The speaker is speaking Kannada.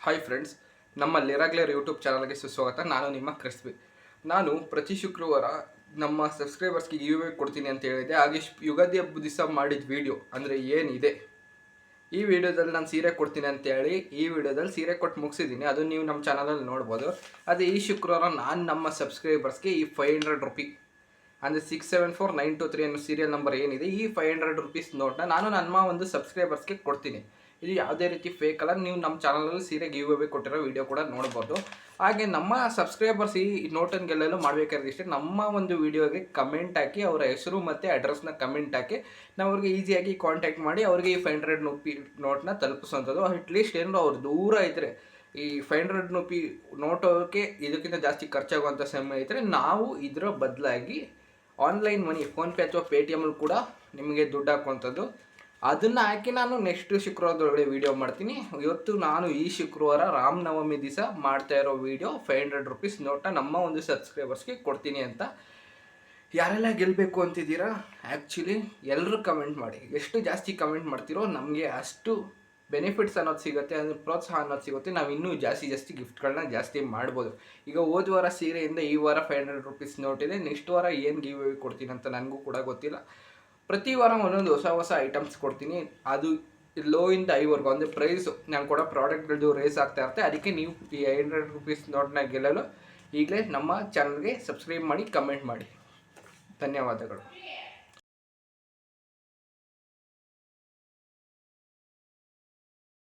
ಹಾಯ್ ಫ್ರೆಂಡ್ಸ್, ನಮ್ಮ ಲಿರಾಗ್ಲೇರ್ ಯೂಟ್ಯೂಬ್ ಚಾನಲ್ಗೆ ಸುಸ್ವಾಗತ. ನಾನು ನಿಮ್ಮ ಕ್ರಿಸ್ಪಿ. ನಾನು ಪ್ರತಿ ಶುಕ್ರವಾರ ನಮ್ಮ ಸಬ್ಸ್ಕ್ರೈಬರ್ಸ್ಗೆ ಗಿವ್ ಕೊಡ್ತೀನಿ ಅಂತ ಹೇಳಿದೆ. ಹಾಗೆ ಯುಗಾದಿ ಹಬ್ಬದ ದಿವಸ ಮಾಡಿದ ವಿಡಿಯೋ ಅಂದರೆ ಏನಿದೆ, ಈ ವಿಡಿಯೋದಲ್ಲಿ ನಾನು ಸೀರೆ ಕೊಡ್ತೀನಿ ಅಂತ ಹೇಳಿ ಈ ವಿಡಿಯೋದಲ್ಲಿ ಸೀರೆ ಕೊಟ್ಟು ಮುಗಿಸಿದ್ದೀನಿ. ಅದು ನೀವು ನಮ್ಮ ಚಾನಲಲ್ಲಿ ನೋಡ್ಬೋದು. ಅದೇ ಈ ಶುಕ್ರವಾರ ನಾನು ನಮ್ಮ ಸಬ್ಸ್ಕ್ರೈಬರ್ಸ್ಗೆ ಈ 500 ರುಪಿ ಅಂದರೆ 674923 ಅನ್ನೋ ಸೀರಿಯಲ್ ನಂಬರ್ ಏನಿದೆ, ಈ 500 ರುಪೀಸ್ ನೋಟ್ನ ನಾನು ನಮ್ಮ ಒಂದು ಸಬ್ಸ್ಕ್ರೈಬರ್ಸ್ಗೆ ಕೊಡ್ತೀನಿ. ಇದು ಯಾವುದೇ ರೀತಿ ಫೇಕ್ ಅಲ್ಲ. ನೀವು ನಮ್ಮ ಚಾನಲಲ್ಲಿ ಸೀರೆ ಗಿವ್ ಅವೇ ಕೊಟ್ಟಿರೋ ವಿಡಿಯೋ ಕೂಡ ನೋಡ್ಬೋದು. ಹಾಗೆ ನಮ್ಮ ಸಬ್ಸ್ಕ್ರೈಬರ್ಸ್ ಈ ನೋಟನ್ನು ಗೆಲ್ಲಲು ಮಾಡಬೇಕಾದ್ರೆ ಇಷ್ಟೇ, ನಮ್ಮ ಒಂದು ವಿಡಿಯೋಗೆ ಕಮೆಂಟ್ ಹಾಕಿ ಅವರ ಹೆಸರು ಮತ್ತು ಅಡ್ರೆಸ್ನ ಕಮೆಂಟ್ ಹಾಕಿ ನಾವು ಅವ್ರಿಗೆ ಈಸಿಯಾಗಿ ಕಾಂಟ್ಯಾಕ್ಟ್ ಮಾಡಿ ಅವ್ರಿಗೆ ಈ 500 ರುಪಿ ನೋಟ್ನ ತಲುಪಿಸುವಂಥದ್ದು. ಅಟ್ಲೀಸ್ಟ್ ಏನಾದ್ರು ಅವ್ರು ದೂರ ಇದ್ದರೆ ಈ 500 ರುಪಿ ನೋಟ್ ಹೋಗೋಕ್ಕೆ ಇದಕ್ಕಿಂತ ಜಾಸ್ತಿ ಖರ್ಚಾಗುವಂಥ ಸಮಯ ಇದ್ದರೆ ನಾವು ಇದರ ಬದಲಾಗಿ ಆನ್ಲೈನ್ ಮನಿ ಫೋನ್ಪೇ ಅಥವಾ ಪೇಟಿಎಮ್ಮಲ್ಲಿ ಕೂಡ ನಿಮಗೆ ದುಡ್ಡು ಹಾಕುವಂಥದ್ದು. ಅದನ್ನು ಹಾಕಿ ನಾನು ನೆಕ್ಸ್ಟ್ ಶುಕ್ರವಾರದೊಳಗಡೆ ವೀಡಿಯೋ ಮಾಡ್ತೀನಿ. ಇವತ್ತು ನಾನು ಈ ಶುಕ್ರವಾರ ರಾಮನವಮಿ ದಿವಸ ಮಾಡ್ತಾ ಇರೋ ವೀಡಿಯೋ 500 ರುಪೀಸ್ ನೋಟನ್ನ ನಮ್ಮ ಒಂದು ಸಬ್ಸ್ಕ್ರೈಬರ್ಸ್ಗೆ ಕೊಡ್ತೀನಿ ಅಂತ. ಯಾರೆಲ್ಲ ಗೆಲ್ಲಬೇಕು ಅಂತಿದ್ದೀರಾ, ಆ್ಯಕ್ಚುಲಿ ಎಲ್ಲರೂ ಕಮೆಂಟ್ ಮಾಡಿ. ಎಷ್ಟು ಜಾಸ್ತಿ ಕಮೆಂಟ್ ಮಾಡ್ತೀರೋ ನಮಗೆ ಅಷ್ಟು ಬೆನಿಫಿಟ್ಸ್ ಅನ್ನೋದು ಸಿಗುತ್ತೆ, ಅಂದರೆ ಪ್ರೋತ್ಸಾಹ ಅನ್ನೋದು ಸಿಗುತ್ತೆ. ನಾವು ಇನ್ನೂ ಜಾಸ್ತಿ ಗಿಫ್ಟ್ಗಳನ್ನ ಜಾಸ್ತಿ ಮಾಡ್ಬೋದು. ಈಗ ಹೋದ ವಾರ ಸೀರೆಯಿಂದ ಈ ವಾರ 500 ರುಪೀಸ್ ನೋಟ್ ಇದೆ. ನೆಕ್ಸ್ಟ್ ವಾರ ಏನು ಗಿವ್ ಅವೇ ಕೊಡ್ತೀನಿ ಅಂತ ನನಗೂ ಕೂಡ ಗೊತ್ತಿಲ್ಲ. ಪ್ರತಿ ವಾರ ಒಂದೊಂದು ಹೊಸ ಐಟಮ್ಸ್ ಕೊಡ್ತೀನಿ. ಅದು ಲೋ ಇಂದ ಹೈವರೆಗೂ ಅಂದರೆ ಪ್ರೈಸು ನಾನು ಕೊಡೋ ಪ್ರಾಡಕ್ಟ್ಗಳದ್ದು ರೇಸ್ ಆಗ್ತಾ ಇರುತ್ತೆ. ಅದಕ್ಕೆ ನೀವು ಈ 500 ರುಪೀಸ್ ನೋಟ್ನ ಗೆಲ್ಲಲು ಈಗಲೇ ನಮ್ಮ ಚಾನಲ್ಗೆ ಸಬ್ಸ್ಕ್ರೈಬ್ ಮಾಡಿ, ಕಮೆಂಟ್ ಮಾಡಿ. ಧನ್ಯವಾದಗಳು.